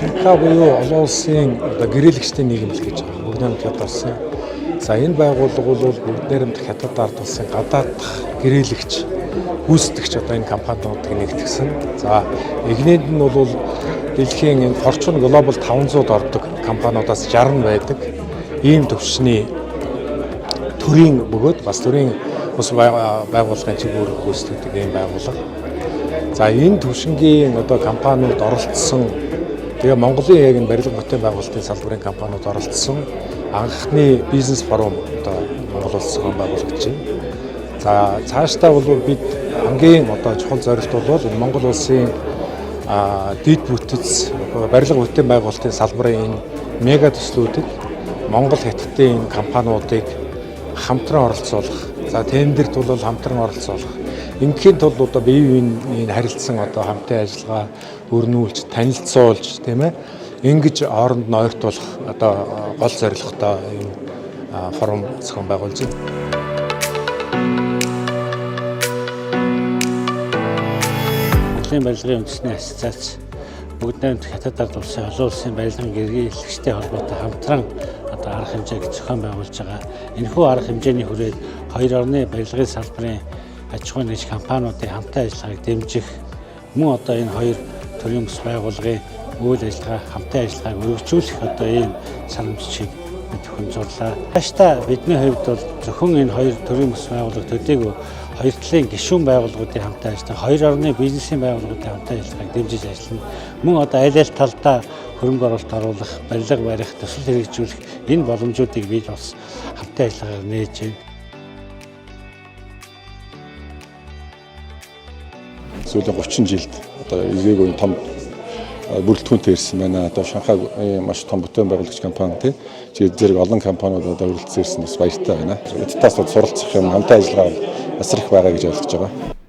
Шанхай буюу олон улсын гэрээлэгчдийн нийгэмлэг гэж байгаа. Бүгд найрамд хятад улсын. За энэ байгууллага бол бүгд найрамд хятад ард улсын гадааддах гэрээлэгч гүйцэтгэгч одоо энэ компаниудыг нэгтгэсэн. За эхнийд нь бол дэлхийн энэ Fortune Global 500-д ордог компаниудаас 60 байдаг. Ийм төвчний төрийн бөгөөд бас төрийн ус байгууллагын чиглэлээр гүйцэтгэдэг ийм байгууллага. За энэ төвшингийн одоо компаниуд оролцсон тэгээ Монголын яг энэ барилга бүтээн байгуулалтын салбарын компаниуд оролцсон анхны бизнес форум одоо Монгол улсын байгуулагдаж байна. За цаашдаа бол бид хамгийн одоо чухал зорилт бол энэ Монгол улсын дэд бүтэц барилга бүтээн байгуулалтын салбарын энэ мега төслүүдэд Монгол хятадын энэ компаниудыг хамтран оролцуулах. За тендерт бол хамтран оролцуулах. Ингээхийн тулд одоо бие биеийн харилцсан одоо хамтын ажиллагаа өрнүүлж, танилцуулж, тийм ээ. Ингэж хооронд нь ойртуулах одоо гол зорилготой юм форум зохион байгуулж байна. Монголын барилгын үндэсний ассоциац бүгд найрамд хятад ард улсын олон улсын барилгын гэрээлэгчтэй холбоотой хамтран одоо арга хэмжээг зохион байгуулж байгаа. Энэхүү арга хэмжээний хүрээд хоёр орны барилгын салбарын аж ахуйн нэгж компаниудын хамтын ажиллагааг дэмжих мөн одоо энэ хоёр төрлийн бас байгууллагын үйл ажиллагаа хамтын ажиллагааг өргөжүүлэх одоо ийм санамжчийг бид хөнцөрлөө. Цаашдаа бидний хувьд бол зөвхөн энэ хоёр төрлийн бас байгууллага төдийгүй хоёр талын гишүүн байгууллагуудын хамтын ажиллагаа, хоёр орны бизнесийн байгууллагуудын хамтын ажиллагааг дэмжиж ажиллана. Мөн одоо аль аль талдаа хөрөнгө оруулалт оруулах, барилга барих, төсөл хэрэгжүүлэх энэ боломжуудыг бид бас хамтын ажиллагаар нээж байна. Сүүлийн 30 жилд одоо эзгээгүй том бүрэлдэхүүнтэй ирсэн байна. Одоо Шанхай маш том бүтээн байгуулагч компани тийм зэрэг олон компаниуд одоо хүрэлцэн ирсэн бас баяртай байна. Эдтээс суралцах юм хамтын ажиллагаа бас их байгаа гэж ойлгож байгаа.